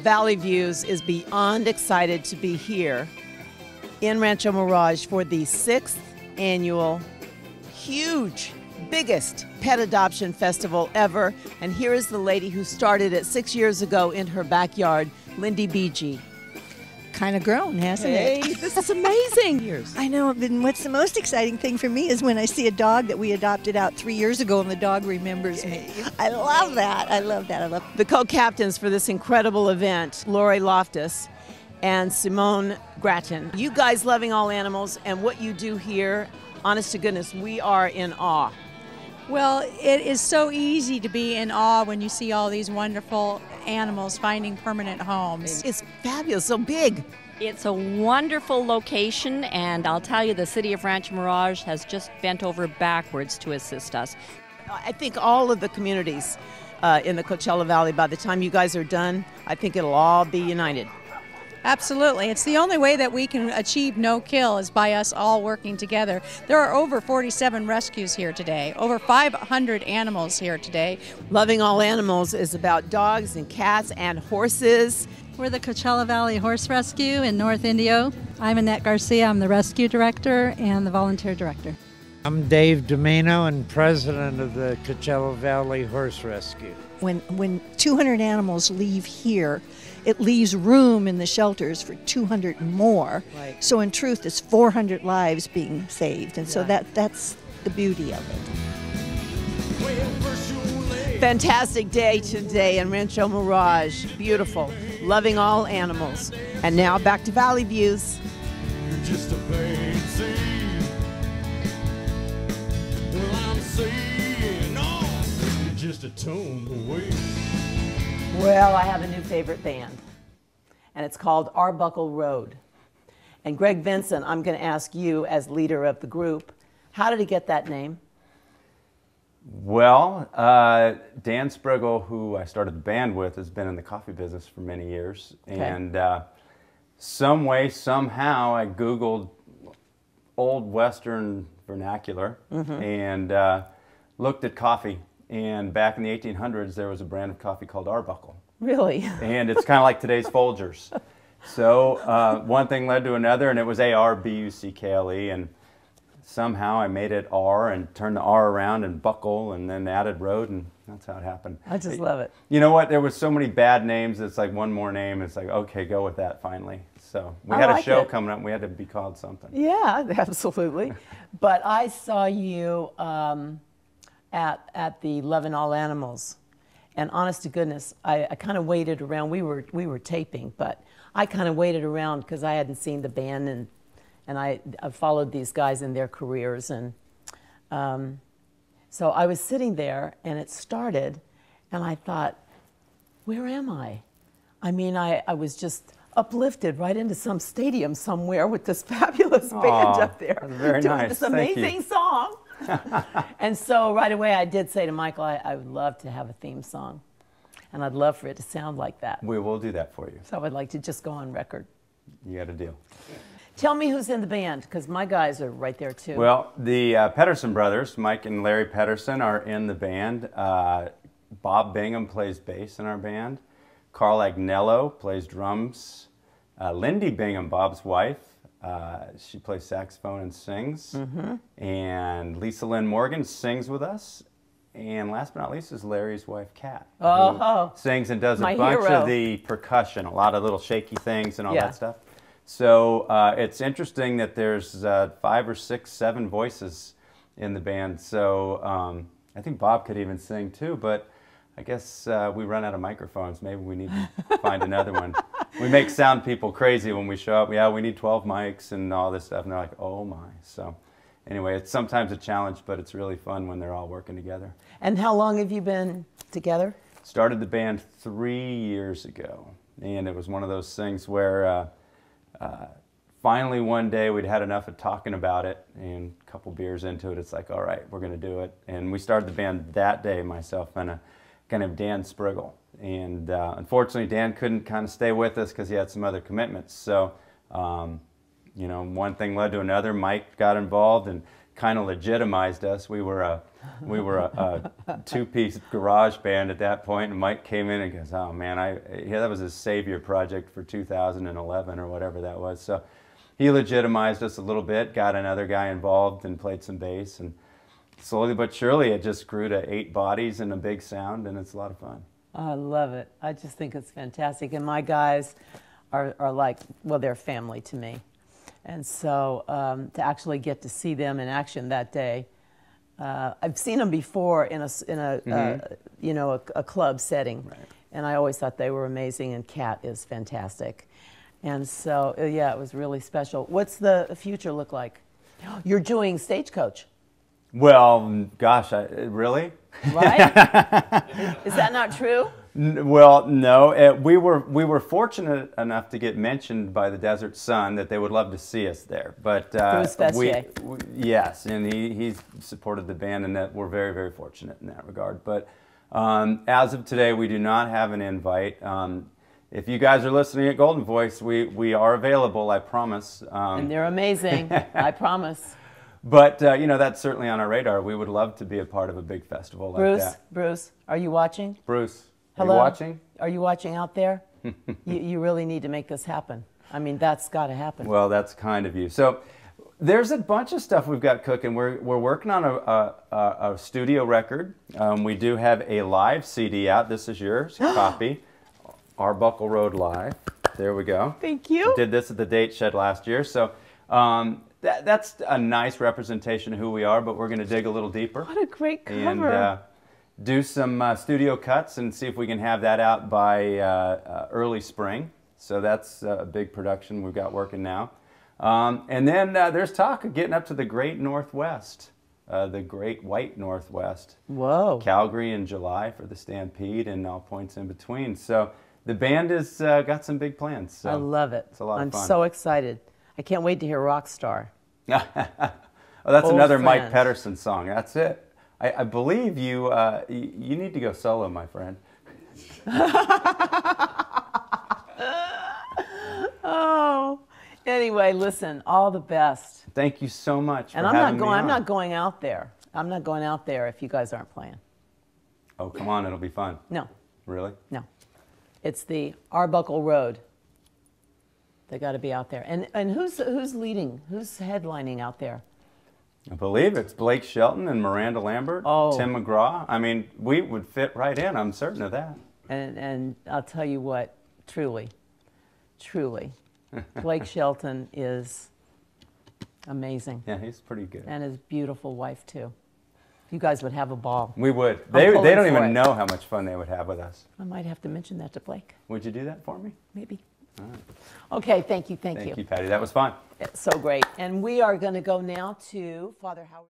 Valley Views is beyond excited to be here in Rancho Mirage for the 6th annual huge, biggest pet adoption festival ever. And here is the lady who started it 6 years ago in her backyard, Lindy BG. Kind of grown, hasn't it? This is amazing. I know, but what's the most exciting thing for me is when I see a dog that we adopted out 3 years ago and the dog remembers me. I love that. I love that. I love The co-captains for this incredible event, Lori Loftus and Simone Gratton. You guys loving all animals and what you do here, honest to goodness, we are in awe. Well, it is so easy to be in awe when you see all these wonderful animals finding permanent homes. It's fabulous, so big. It's a wonderful location, and I'll tell you, the city of Rancho Mirage has just bent over backwards to assist us. I think all of the communities in the Coachella Valley, by the time you guys are done, I think it'll all be united. Absolutely. It's the only way that we can achieve no kill is by us all working together. There are over 47 rescues here today, over 500 animals here today. Loving all animals is about dogs and cats and horses. We're the Coachella Valley Horse Rescue in North Indio. I'm Annette Garcia. I'm the rescue director and the volunteer director. I'm Dave Domino and president of the Coachella Valley Horse Rescue. When 200 animals leave here, it leaves room in the shelters for 200 more. Right. So in truth, it's 400 lives being saved. And so that's the beauty of it. Fantastic day today in Rancho Mirage. Beautiful. Loving all animals. And now back to Valley Views. You're just a plain scene. Well, I'm saying, no, you're just a tone away. Well, I have a new favorite band, and it's called Arbuckle Road. And Greg Vincent, I'm going to ask you as leader of the group, how did he get that name? Well, Dan Spriggle, who I started the band with, has been in the coffee business for many years. Okay. And some way, somehow, I Googled Old Western vernacular and looked at coffee. And back in the 1800s, there was a brand of coffee called Arbuckle. Really? And it's kind of like today's Folgers. So one thing led to another, and it was A-R-B-U-C-K-L-E. And somehow I made it R and turned the R around and buckle and then added road, and that's how it happened. I just love it. You know what? There was so many bad names. It's like one more name. It's like, okay, go with that finally. So we had a show coming up. We had to be called something. Yeah, absolutely. But I saw you at the Loving All Animals, and honest to goodness, I kind of waited around. We were taping, but I kind of waited around because I hadn't seen the band, and I followed these guys in their careers, and so I was sitting there, and it started, and I thought, where am I? I mean, I was just uplifted right into some stadium somewhere with this fabulous band up there very doing nice. this Thank amazing you. song. And so right away I did say to Michael, I would love to have a theme song, and I'd love for it to sound like that. We will do that for you. So I'd like to just go on record. You got a deal. Tell me who's in the band, because my guys are right there too. Well, the Pedersen brothers, Mike and Larry Pedersen, are in the band. Bob Bingham plays bass in our band. Carl Agnello plays drums. Lindy Bingham, Bob's wife, she plays saxophone and sings. And Lisa Lynn Morgan sings with us. And last but not least is Larry's wife, Kat, who sings and does a bunch of the percussion, a lot of little shaky things and all that stuff. So it's interesting that there's 5 or 6, 7 voices in the band. So I think Bob could even sing too, but I guess we run out of microphones. Maybe we need to find another one. We make sound people crazy when we show up. Yeah, we need 12 mics and all this stuff. And they're like, oh my. So anyway, it's sometimes a challenge, but it's really fun when they're all working together. And how long have you been together? Started the band 3 years ago. And it was one of those things where finally one day we'd had enough of talking about it, and a couple beers into it, it's like, all right, we're going to do it. And we started the band that day, myself and a kind of Dan Spriggle. And unfortunately, Dan couldn't kind of stay with us because he had some other commitments. So, you know, one thing led to another. Mike got involved and kind of legitimized us. We were We were a two-piece garage band at that point, and Mike came in and goes, "Oh man, that was his savior project for 2011 or whatever that was." So he legitimized us a little bit, got another guy involved, and played some bass, and slowly but surely it just grew to 8 bodies and a big sound, and it's a lot of fun. I love it. I just think it's fantastic, and my guys are like, well, they're family to me, and so to actually get to see them in action that day. I've seen them before in a club setting, right. And I always thought they were amazing. And Kat is fantastic, and so yeah, it was really special. What's the future look like? You're doing Stagecoach. Well, gosh, really? Right? Is that not true? Well, no. We were fortunate enough to get mentioned by the Desert Sun that they would love to see us there. But yes, and he's supported the band, and that we're very, very fortunate in that regard. But as of today, we do not have an invite. If you guys are listening at Golden Voice, we are available, I promise. And they're amazing, I promise. But, that's certainly on our radar. We would love to be a part of a big festival like that. Bruce, are you watching? Bruce, hello? Are you watching? Are you watching out there? you really need to make this happen. I mean, that's got to happen. Well, that's kind of you. So there's a bunch of stuff we've got cooking. We're working on a studio record. We do have a live CD out. This is yours, copy. Arbuckle Road Live. There we go. Thank you. Did this at the Date Shed last year. So that's a nice representation of who we are, but we're going to dig a little deeper. What a great cover. And do some studio cuts and see if we can have that out by early spring. So that's a big production we've got working now. And then there's talk of getting up to the Great Northwest, the Great White Northwest. Whoa. Calgary in July for the Stampede and all points in between. So the band has got some big plans. So I love it. It's a lot of fun. I'm so excited. I can't wait to hear Rockstar. Oh, that's another friend. Mike Pedersen song. That's it. I believe you need to go solo, my friend. Oh, anyway, listen, all the best. Thank you so much for and having me on. I'm not going out there. I'm not going out there if you guys aren't playing. Oh, come on, it'll be fun. No. Really? No. It's the Arbuckle Road. They got to be out there. And who's leading? Who's headlining out there? I believe it's Blake Shelton and Miranda Lambert, Tim McGraw. I mean, we would fit right in. I'm certain of that. And I'll tell you what, truly, Blake Shelton is amazing. Yeah, he's pretty good. And his beautiful wife, too. You guys would have a ball. We would. They don't even know how much fun they would have with us. I might have to mention that to Blake. Would you do that for me? Maybe. All right. Okay, thank you. Thank you, Patty. That was fun. It's so great. And we are going to go now to Father Howard.